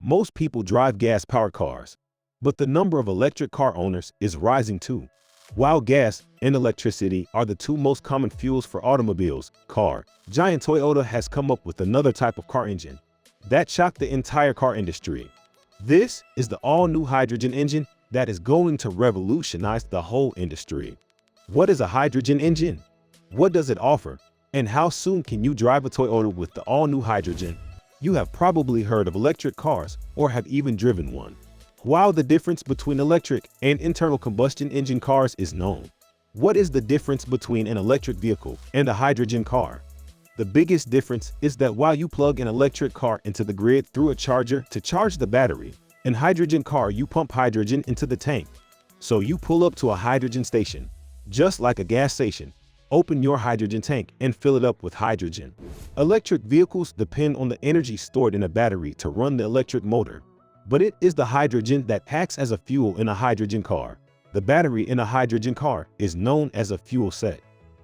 Most people drive gas-powered cars, but the number of electric car owners is rising too. While gas and electricity are the two most common fuels for automobiles, giant Toyota has come up with another type of car engine that shocked the entire car industry. This is the all-new hydrogen engine that is going to revolutionize the whole industry. What is a hydrogen engine? What does it offer? And how soon can you drive a Toyota with the all-new hydrogen? You have probably heard of electric cars or have even driven one. While the difference between electric and internal combustion engine cars is known, what is the difference between an electric vehicle and a hydrogen car? The biggest difference is that while you plug an electric car into the grid through a charger to charge the battery, in hydrogen car you pump hydrogen into the tank. So you pull up to a hydrogen station, just like a gas station, open your hydrogen tank and fill it up with hydrogen. Electric vehicles depend on the energy stored in a battery to run the electric motor, but it is the hydrogen that acts as a fuel in a hydrogen car. The battery in a hydrogen car is known as a fuel set.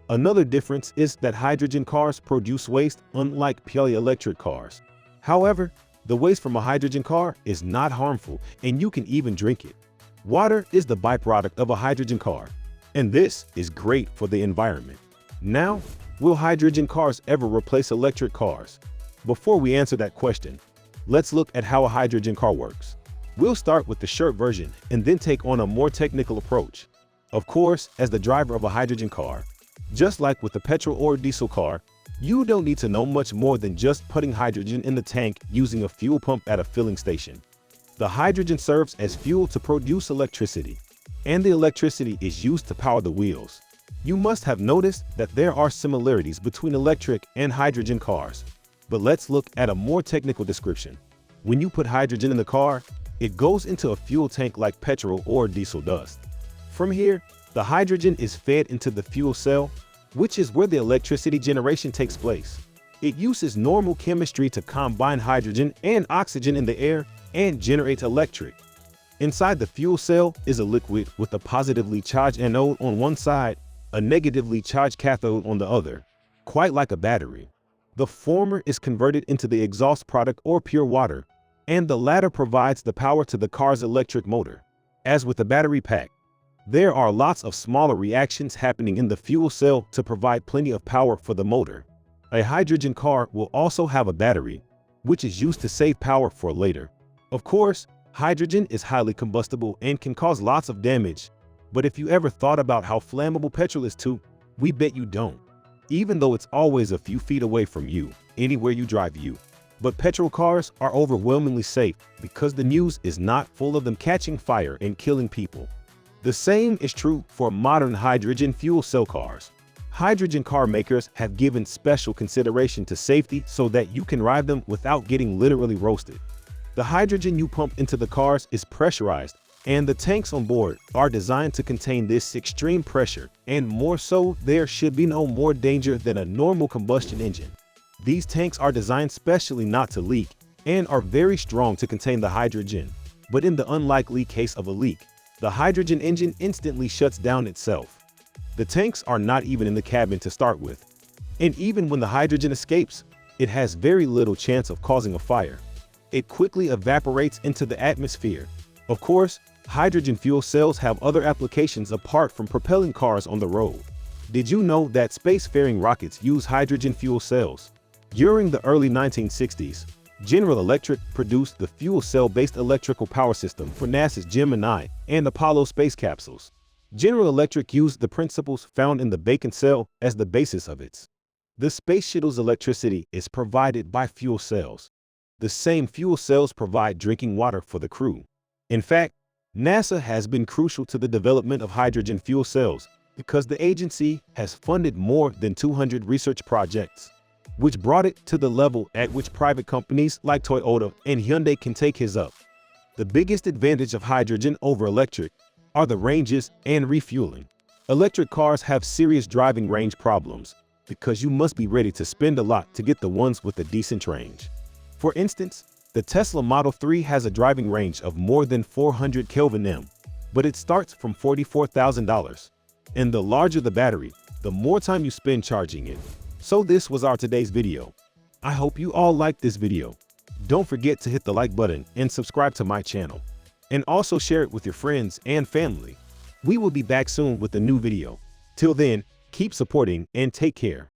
Another difference is that hydrogen cars produce waste, unlike purely electric cars. However, the waste from a hydrogen car is not harmful and you can even drink it. Water is the byproduct of a hydrogen car, and this is great for the environment. Now, will hydrogen cars ever replace electric cars? Before we answer that question, let's look at how a hydrogen car works. We'll start with the short version and then take on a more technical approach. Of course, as the driver of a hydrogen car, just like with a petrol or diesel car, you don't need to know much more than just putting hydrogen in the tank using a fuel pump at a filling station. The hydrogen serves as fuel to produce electricity, and the electricity is used to power the wheels. You must have noticed that there are similarities between electric and hydrogen cars. But let's look at a more technical description. When you put hydrogen in the car, it goes into a fuel tank like petrol or diesel does. From here, the hydrogen is fed into the fuel cell, which is where the electricity generation takes place. It uses normal chemistry to combine hydrogen and oxygen in the air and generate electric. Inside the fuel cell is a liquid with a positively charged anode on one side, a negatively charged cathode on the other, quite like a battery. The former is converted into the exhaust product or pure water, and the latter provides the power to the car's electric motor. As with the battery pack, there are lots of smaller reactions happening in the fuel cell to provide plenty of power for the motor. A hydrogen car will also have a battery, which is used to save power for later. Of course, hydrogen is highly combustible and can cause lots of damage, but if you ever thought about how flammable petrol is too, we bet you don't. Even though it's always a few feet away from you, anywhere you drive you. But petrol cars are overwhelmingly safe because the news is not full of them catching fire and killing people. The same is true for modern hydrogen fuel cell cars. Hydrogen car makers have given special consideration to safety so that you can ride them without getting literally roasted. The hydrogen you pump into the cars is pressurized, and the tanks on board are designed to contain this extreme pressure, and more so, there should be no more danger than a normal combustion engine. These tanks are designed specially not to leak and are very strong to contain the hydrogen. But in the unlikely case of a leak, the hydrogen engine instantly shuts down itself. The tanks are not even in the cabin to start with, and even when the hydrogen escapes, it has very little chance of causing a fire. It quickly evaporates into the atmosphere. Of course, hydrogen fuel cells have other applications apart from propelling cars on the road. Did you know that spacefaring rockets use hydrogen fuel cells? During the early 1960s, General Electric produced the fuel cell-based electrical power system for NASA's Gemini and Apollo space capsules. General Electric used the principles found in the Bacon cell as the basis of its. The space shuttle's electricity is provided by fuel cells. The same fuel cells provide drinking water for the crew. In fact, NASA has been crucial to the development of hydrogen fuel cells because the agency has funded more than 200 research projects, which brought it to the level at which private companies like Toyota and Hyundai can take his up. The biggest advantage of hydrogen over electric are the ranges and refueling. Electric cars have serious driving range problems because you must be ready to spend a lot to get the ones with a decent range. For instance, the Tesla Model 3 has a driving range of more than 400 Kelvin, but it starts from $44,000. And the larger the battery, the more time you spend charging it. So this was our today's video. I hope you all liked this video. Don't forget to hit the like button and subscribe to my channel. And also share it with your friends and family. We will be back soon with a new video. Till then, keep supporting and take care.